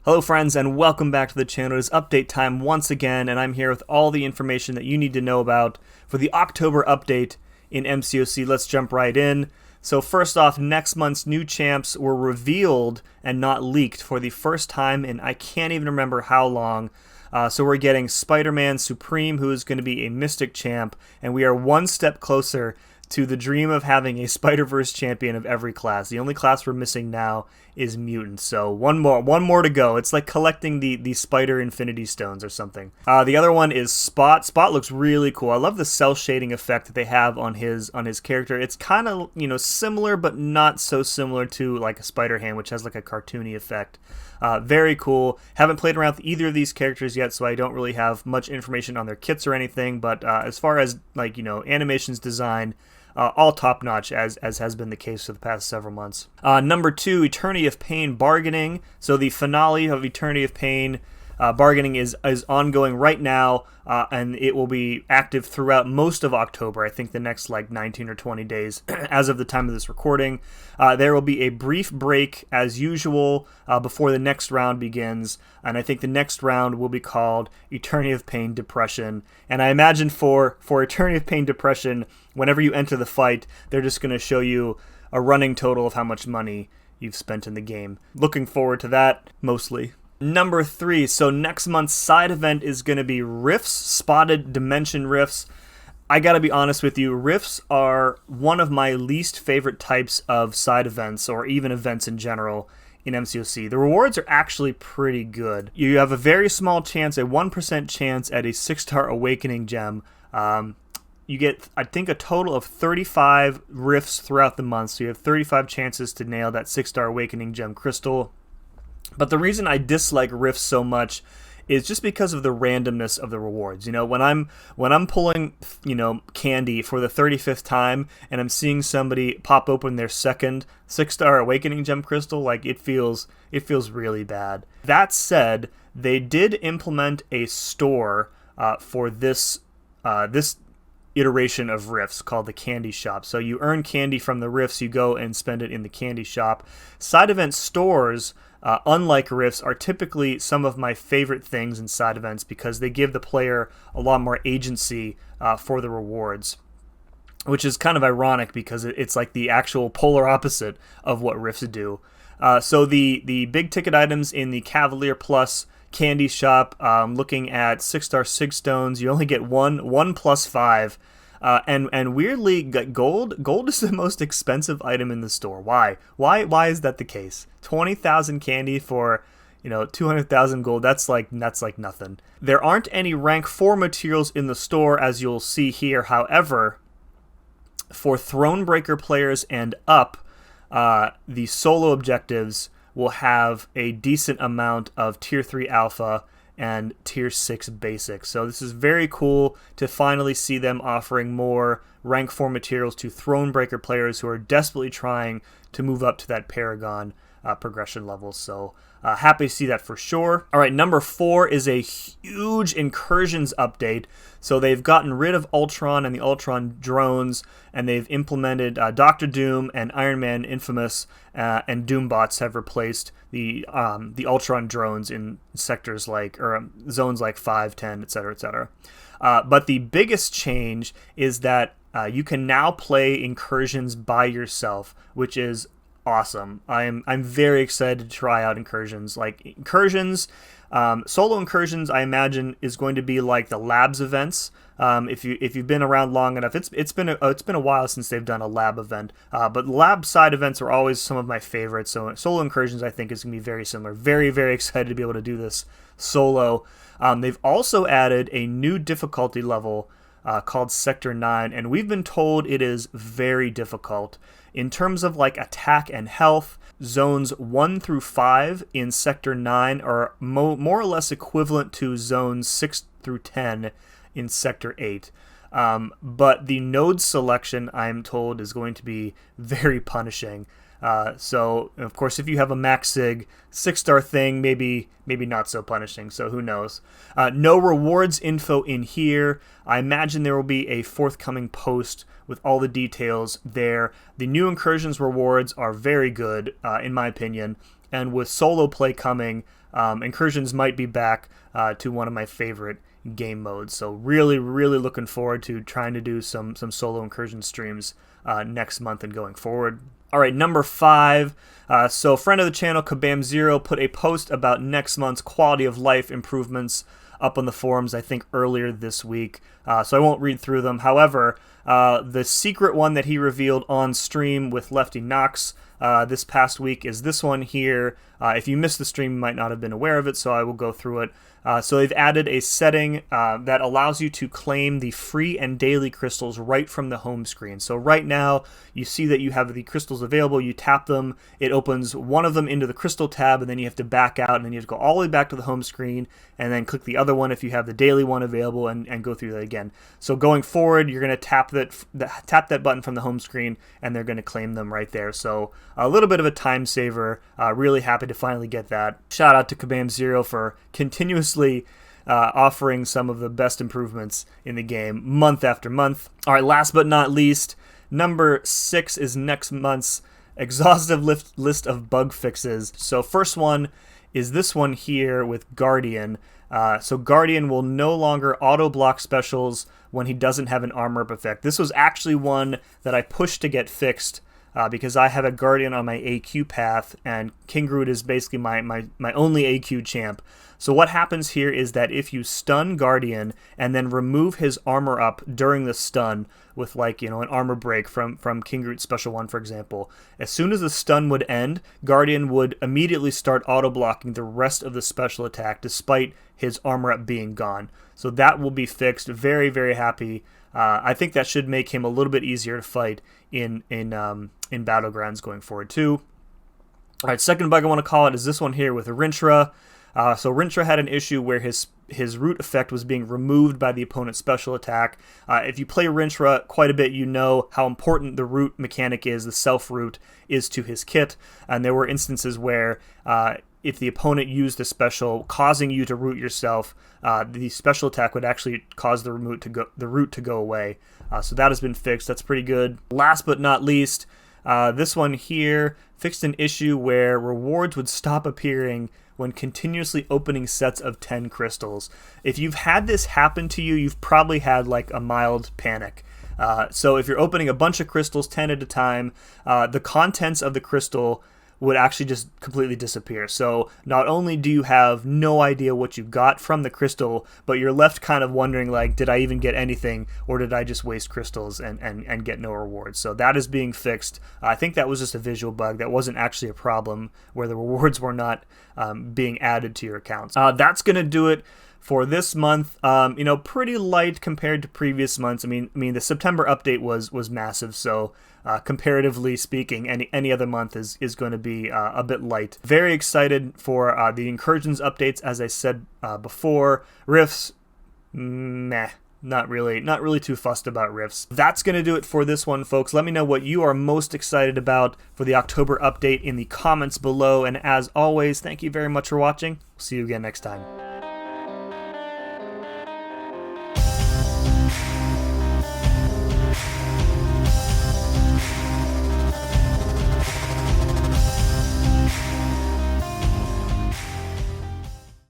Hello friends and welcome back to the channel. It is update time once again, and I'm here with all the information that you need to know about for the October update in mcoc. Let's jump right in. So first off, next month's new champs were revealed and not leaked for the first time in I can't even remember how long. So we're getting Spider-Man Supreme, who is going to be a Mystic champ, and we are one step closer to the dream of having a Spider-Verse champion of every class. The only class we're missing now is Mutant, so one more to go. It's like collecting the Spider Infinity Stones or something. The other one is Spot. Spot looks really cool. I love the cell shading effect that they have on his character. It's kind of, similar, but not so similar to like a Spider-Hand, which has like a cartoony effect. Very cool. Haven't played around with either of these characters yet, so I don't really have much information on their kits or anything, but as far as animations, design, all top-notch, as has been the case for the past several months. Number 2, Eternity of Pain Bargaining. So the finale of Eternity of Pain bargaining is ongoing right now, and it will be active throughout most of October. I think the next 19 or 20 days as of the time of this recording. There will be a brief break as usual before the next round begins, and I think the next round will be called Eternity of Pain Depression. And I imagine for Eternity of Pain Depression, whenever you enter the fight, they're just going to show you a running total of how much money you've spent in the game. Looking forward to that, mostly. Number 3, so next month's side event is going to be Rifts, Spotted Dimension Rifts. I gotta be honest with you, Rifts are one of my least favorite types of side events, or even events in general, in mcoc. The rewards are actually pretty good. You have a very small chance, a 1% chance at a 6-star Awakening Gem. You get, I think, a total of 35 Rifts throughout the month, so you have 35 chances to nail that 6-star Awakening Gem crystal. But the reason I dislike Rifts so much is just because of the randomness of the rewards. When I'm pulling, candy for the 35th time and I'm seeing somebody pop open their second 6-star Awakening Gem crystal, it feels really bad. That said, they did implement a store for this iteration of Rifts called the Candy Shop. So you earn candy from the Rifts, you go and spend it in the Candy Shop. Side event stores, unlike Rifts, are typically some of my favorite things in side events because they give the player a lot more agency for the rewards, which is kind of ironic because it's like the actual polar opposite of what Rifts do. So the big ticket items in the Cavalier Plus Candy Shop, looking at 6-star Sig Stones, you only get one plus 5. And weirdly, gold is the most expensive item in the store. Why is that the case? 20,000 candy for 200,000 gold. That's like nothing. There aren't any rank 4 materials in the store, as you'll see here. However, for Thronebreaker players and up, the solo objectives will have a decent amount of tier 3 alpha and tier 6 basic. So this is very cool to finally see them offering more rank 4 materials to Thronebreaker players who are desperately trying to move up to that Paragon progression level. So happy to see that for sure. All right, number 4 is a huge Incursions update. So they've gotten rid of Ultron and the Ultron drones, and they've implemented Doctor Doom and Iron Man Infamous, and Doombots have replaced the Ultron drones in sectors zones like 5, 10, etc., etc. But the biggest change is that you can now play Incursions by yourself, which is awesome. I'm very excited to try out Incursions. Solo Incursions, I imagine, is going to be like the Labs events. If you've been around long enough, it's been a while since they've done a lab event. But lab side events are always some of my favorites. So Solo Incursions, I think, is going to be very similar. Very, very excited to be able to do this solo. They've also added a new difficulty level called Sector 9, and we've been told it is very difficult. In terms of attack and health, zones 1 through 5 in Sector 9 are more or less equivalent to zones 6 through 10 in Sector 8. But the node selection, I'm told, is going to be very punishing. So, of course, if you have a max sig 6-star thing, maybe not so punishing, so who knows. No rewards info in here. I imagine there will be a forthcoming post with all the details there. The new Incursions rewards are very good, in my opinion. and with solo play coming, Incursions might be back to one of my favorite game modes. So really looking forward to trying to do some solo Incursion streams next month and going forward. All right, number 5. So friend of the channel, Kabam0, put a post about next month's quality of life improvements up on the forums, I think earlier this week. So I won't read through them. However, the secret one that he revealed on stream with Lefty Knox this past week is this one here. If you missed the stream, you might not have been aware of it, so I will go through it. So they've added a setting that allows you to claim the free and daily crystals right from the home screen. So right now, you see that you have the crystals available, you tap them, it opens one of them into the crystal tab, and then you have to back out, and then you have to go all the way back to the home screen, and then click the other one if you have the daily one available, and go through that again. So going forward, you're going to tap that button from the home screen, and they're going to claim them right there. So a little bit of a time saver. Really happy to finally get that. Shout out to Kabam0 for continuously offering some of the best improvements in the game month after month. All right, last but not least, number 6 is next month's exhaustive list of bug fixes. So first one is this one here with Guardian. So Guardian will no longer auto-block specials when he doesn't have an armor up effect. This was actually one that I pushed to get fixed because I have a Guardian on my AQ path, and King Groot is basically my only AQ champ. So what happens here is that if you stun Guardian and then remove his armor up during the stun with, like, an armor break from King Groot's special one, for example, as soon as the stun would end, Guardian would immediately start auto-blocking the rest of the special attack despite his armor up being gone. So that will be fixed. Very, very happy. I think that should make him a little bit easier to fight in Battlegrounds going forward too. All right, second bug I want to call it is this one here with Rintrah. So Rintrah had an issue where his root effect was being removed by the opponent's special attack. If you play Rintrah quite a bit, you know how important the root mechanic is, the self-root is to his kit. And there were instances where if the opponent used a special causing you to root yourself, the special attack would actually cause the root to go away. So that has been fixed. That's pretty good. Last but not least, this one here fixed an issue where rewards would stop appearing when continuously opening sets of 10 crystals. If you've had this happen to you, you've probably had like a mild panic. So if you're opening a bunch of crystals 10 at a time, the contents of the crystal would actually just completely disappear. So not only do you have no idea what you got from the crystal, but you're left kind of wondering, like, did I even get anything, or did I just waste crystals and get no rewards? So that is being fixed. I think that was just a visual bug. That wasn't actually a problem where the rewards were not being added to your accounts. That's going to do it for this month. Pretty light compared to previous months. I mean, the September update was massive, so comparatively speaking, any other month is going to be a bit light. Very excited for the Incursions updates, as I said before. Rifts, meh. Not really too fussed about rifts. That's going to do it for this one, folks. Let me know what you are most excited about for the October update in the comments below. And as always, thank you very much for watching. See you again next time.